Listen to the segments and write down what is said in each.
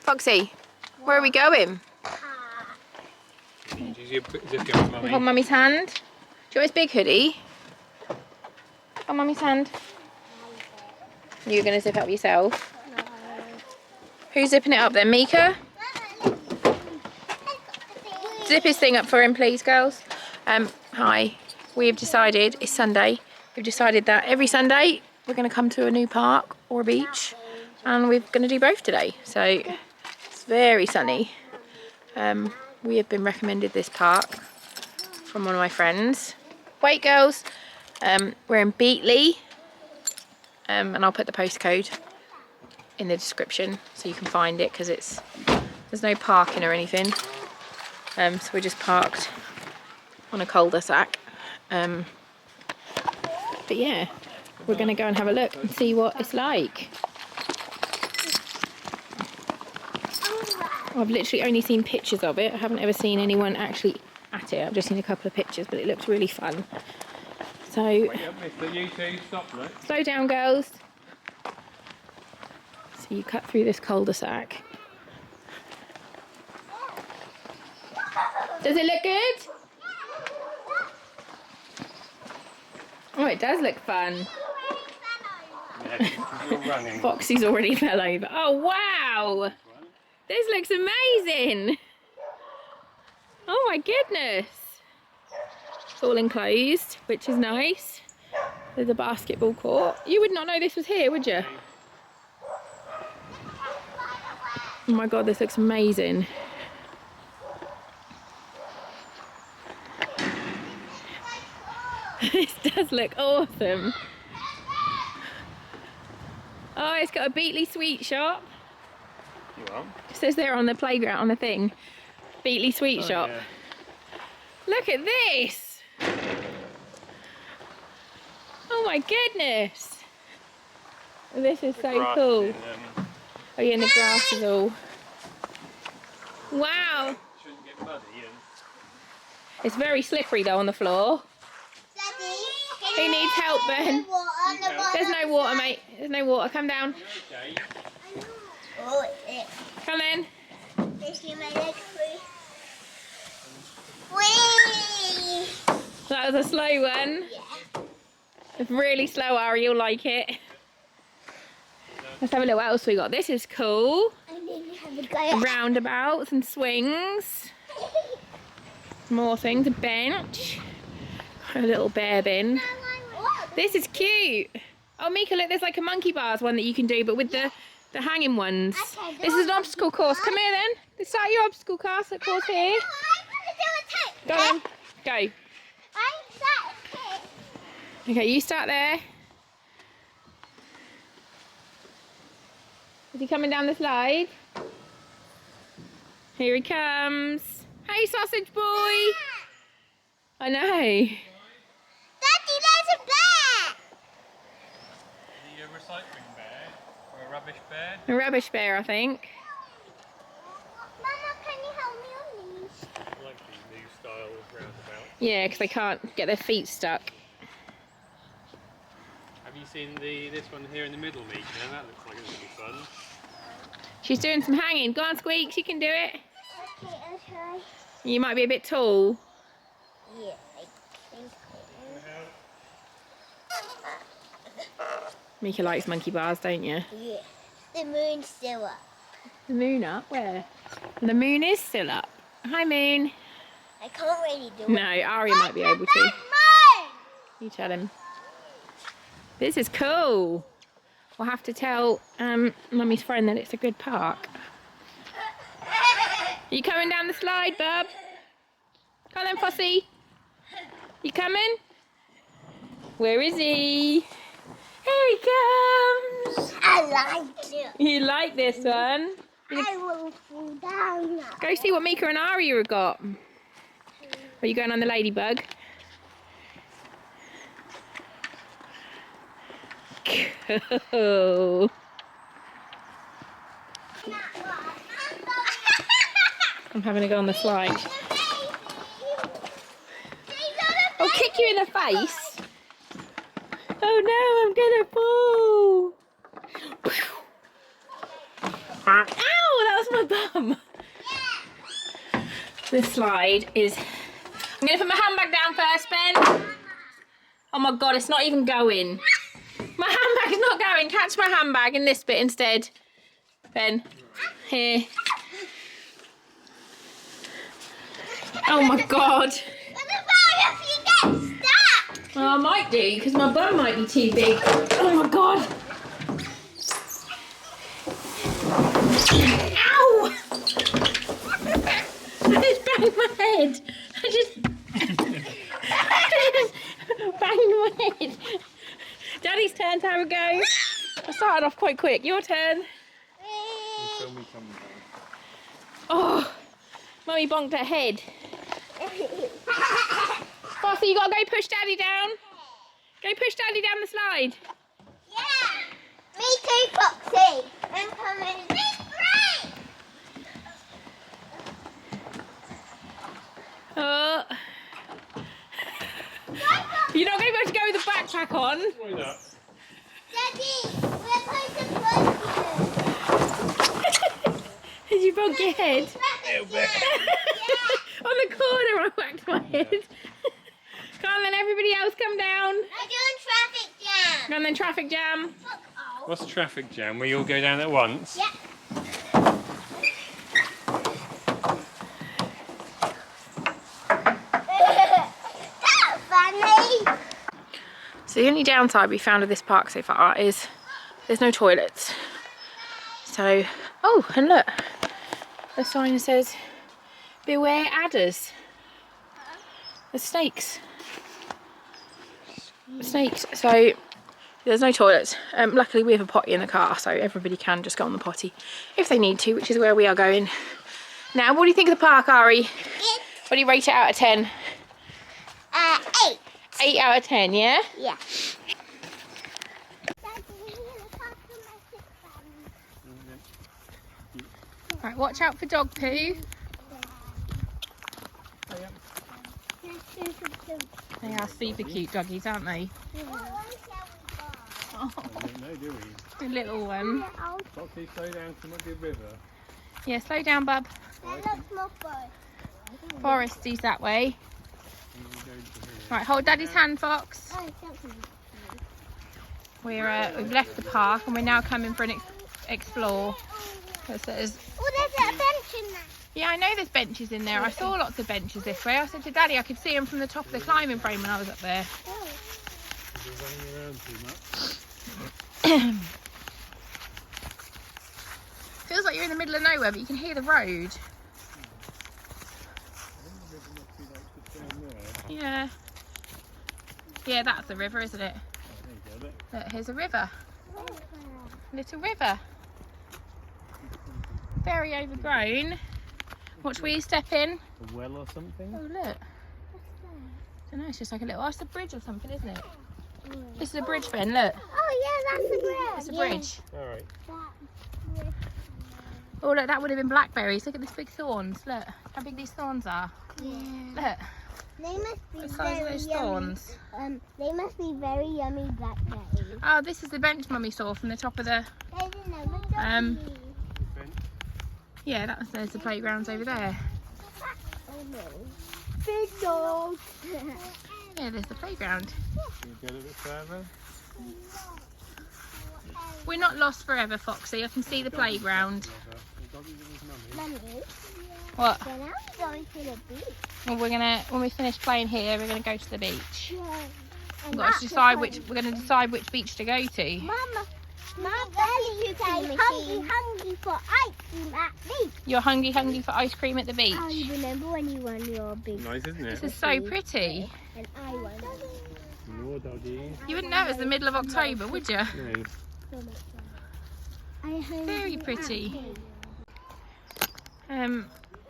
Foxy, where are we going? Hold Mummy's hand. Do you want his big hoodie? Hold Mummy's hand. You're going to zip it up yourself? No. Who's zipping it up then? Mika? Zip his thing up for him, please, girls. Hi. We've decided, it's Sunday, we've decided that every Sunday we're going to come to a new park or a beach, and we're going to do both today. So it's very sunny. We have been recommended this park from one of my friends. Wait, girls. We're in Beetley, and I'll put the postcode in the description so you can find it, because there's no parking or anything. So we're just parked on a cul-de-sac. But yeah, we're going to go and have a look and see what it's like. I've literally only seen pictures of it. I haven't ever seen anyone actually at it. I've just seen a couple of pictures, but it looks really fun. So, slow down, girls. So you cut through this cul-de-sac. Does it look good? Oh, it does look fun. Yeah, Foxy's already fell over. Oh, wow! This looks amazing! Oh my goodness! It's all enclosed, which is nice. There's a basketball court. You would not know this was here, would you? Oh my god, this looks amazing. This does look awesome. Oh, it's got a Beetley sweet shop. It says there on the playground, on the thing. Beetley sweet shop. Yeah. Look at this. Oh my goodness. This is so cool. Oh yeah, and the grass is all... Wow. Shouldn't get muddy. It's very slippery though on the floor. Who needs help, Ben? There's no water, mate. There's no water. Come down. Come in. That was a slow one. It's really slow, Ari. You'll like it. Let's have a look what else we got. This is cool. Roundabouts and swings. More things. A bench. A little bear bin. This is cute. Oh, Mika, look, there's like a monkey bars one that you can do, but with the hanging ones. This is an obstacle course. Come here then. Let's start your obstacle course here. Go on. Go. Okay, you start there. Is he coming down the slide? Here he comes. Hey, sausage boy. I know. Daddy, there's a bear! Is he a recycling bear or a rubbish bear? A rubbish bear, I think. Mama, can you help me on these? I like these new style roundabouts. Yeah, because they can't get their feet stuck. Have you seen this one here in the middle, Mika? That looks like it's going to be fun. She's doing some hanging. Go on, Squeaks, you can do it. Okay, I'll try. You might be a bit tall. Yeah, I think Mika likes monkey bars, don't you? yeah. The moon's still up. The moon up? Where? The moon is still up. Hi, moon. I can't really do No, it. Ari might be able to. Moon! You tell him. This is cool. We'll have to tell Mummy's friend that it's a good park. Are you coming down the slide, bub? Come on then, Fossy. You coming? Where is he? Here he comes. I like it. You like this one? I will fall down now. Go see what Mika and Aria have got. Are you going on the ladybug? Cool. I'm having to go on the slide. I'll kick you in the face. Oh no, I'm gonna fall. Ow, that was my The slide is... I'm going to put my handbag down first, Ben. Oh my God, it's not even going. My handbag's not going. Catch my handbag in this bit instead. Ben, here. Oh my God. What about if you get stuck? Well, I might do, because my bum might be too big. Oh my God. Ow! I just banged my head. I just banged my head. Daddy's turn to have a go. I started off quite quick. Your turn. Oh, Mummy bonked her head. Bossy, you gotta go push Daddy down. Go push Daddy down the slide. Yeah. Me too, Foxy. I'm coming this way. Oh. You're not going to be able to go with the backpack on. Why not? Daddy, we're supposed to push you. Did you bonk your head? Little bit. On the corner, I whacked my head. Come on then, everybody else come down. I'm doing traffic jam. Come on then, traffic jam. What's a traffic jam? Where you all go down at once? Yeah. That's funny. So the only downside we found of this park so far is there's no toilets. So, oh, and look, the sign says, beware adders. There's snakes. Snakes. So there's no toilets. Luckily we have a potty in the car, so everybody can just go on the potty if they need to, which is where we are going. Now, what do you think of the park, Ari? What do you rate it out of 10? 8. 8 out of 10, yeah? Yeah. Right, watch out for dog poo. They are super cute doggies, aren't they? Oh, No, do we? the little one. Foxy, slow down, come up the river. Yeah, slow down, bub. Foresty's that way. Right, hold Daddy's hand, Fox. We've left the park and we're now coming for an explore. So there's... Oh, there's a bench in there. Yeah, I know there's benches in there. I saw lots of benches this way. I said to Daddy I could see them from the top of the climbing frame when I was up there. You're running around too much. Feels like you're in the middle of nowhere, but you can hear the road. Yeah. Yeah, that's the river, isn't it? Look, here's a river. Little river. Very overgrown. Watch where you step in. A well or something? Oh, look. I don't know, it's just like a little... Oh, it's a bridge or something, isn't it? This is a bridge, Ben, look. Oh, yeah, that's a bridge. It's a bridge. Alright. Oh, look, that would have been blackberries. Look at these big thorns. Look how big these thorns are. Yeah. Look. They must be The size of those thorns. They must be very yummy blackberries. Oh, this is the bench Mummy saw from the top of the... There's another doggy. Yeah, there's the playgrounds over there. Oh no. Big dog. Yeah, there's the playground. Can you go a bit further? We're not lost forever, Foxy. I can see the playground. Mummy, What? then I'm going to the beach. Well, when we finish playing here, we're gonna go to the beach. Yeah. We've got to decide we're gonna decide which beach to go to. Mama, my belly is hungry for ice cream at beach. You're hungry for ice cream at the beach. Oh, you remember when you won your big... Nice, isn't it? This is so pretty. And I won. More doggies. You wouldn't know it was the middle of October, would you? No. Very pretty.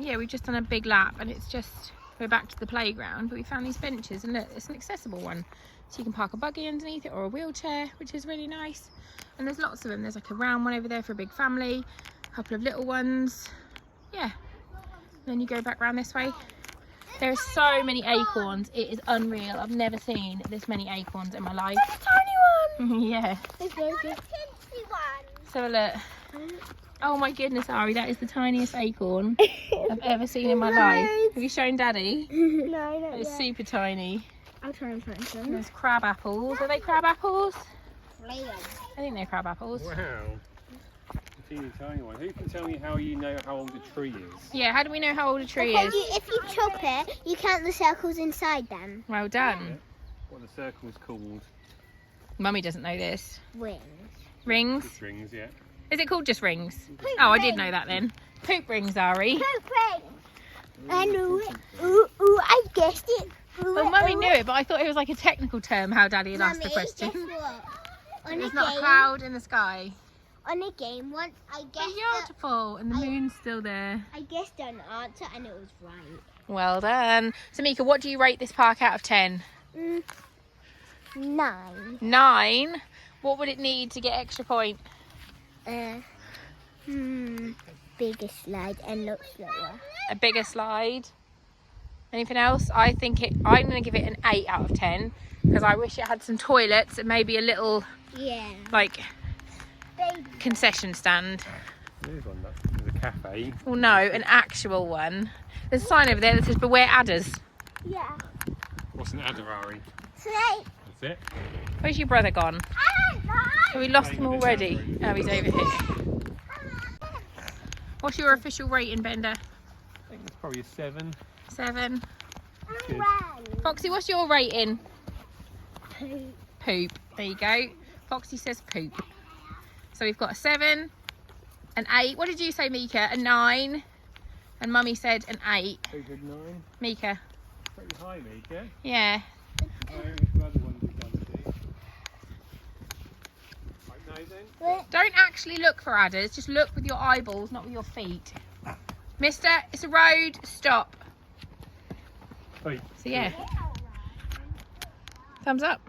Yeah, we've just done a big lap and it's just, we're back to the playground, but we found these benches and look, it's an accessible one. So you can park a buggy underneath it or a wheelchair, which is really nice. And there's lots of them. There's like a round one over there for a big family, a couple of little ones. Yeah. And then you go back round this way. There are so many acorns. It is unreal. I've never seen this many acorns in my life. There's a tiny one. Yeah. There's a tinsy one. So look. Oh my goodness, Ari, that is the tiniest acorn I've ever seen in my life. Have you shown Daddy? No, not It's super tiny. I'll try and find some. There's crab apples. Are they crab apples? Later. I think they're crab apples. Wow. A teeny tiny one. Who can tell me how you know how old a tree is? Yeah, how do we know how old a tree Because is? if you chop it, you count the circles inside them. Well done. What are the circles called? Mummy doesn't know this. Wings. Rings? Just rings, yeah. Is it called just rings? Poop Oh, I did rings. know that then. Poop rings, Ari. Poop rings. I knew it. Ooh, I guessed it. Ooh, Well, Mummy ooh. knew it, but I thought it was like a technical term how Daddy had asked the Mummy, question. guess what? On a There's not a game, cloud in the sky. on a game once I guessed Beautiful, and the moon's still there. I guessed an answer and it was right. Well done. So, Mika, what do you rate this park out of 10? 9. 9. What would it need to get extra point? Bigger slide and look slower. A bigger slide. Anything else? I'm going to give it an 8 out of 10 because I wish it had some toilets and maybe a little Yeah. like Baby. concession stand. There's one. There's a cafe. Well, no, an actual one. There's a sign over there that says beware adders. Yeah. What's an adderari? Snake. That's it. Where's your brother gone? Have we lost him already? Oh, he's over here. What's your official rating, Bender? I think it's probably a 7. 7. Good. Foxy, what's your rating? Poop. Poop. There you go. Foxy says poop. So we've got a 7, an 8. What did you say, Mika? A 9. And Mummy said an 8. Pretty good 9. Mika. Pretty high, Mika. Yeah. The other ones we've done too. Right, no then. Don't actually look for adders. Just look with your eyeballs, not with your feet. Mister, it's a road. Stop. Oi. So yeah. Thumbs up.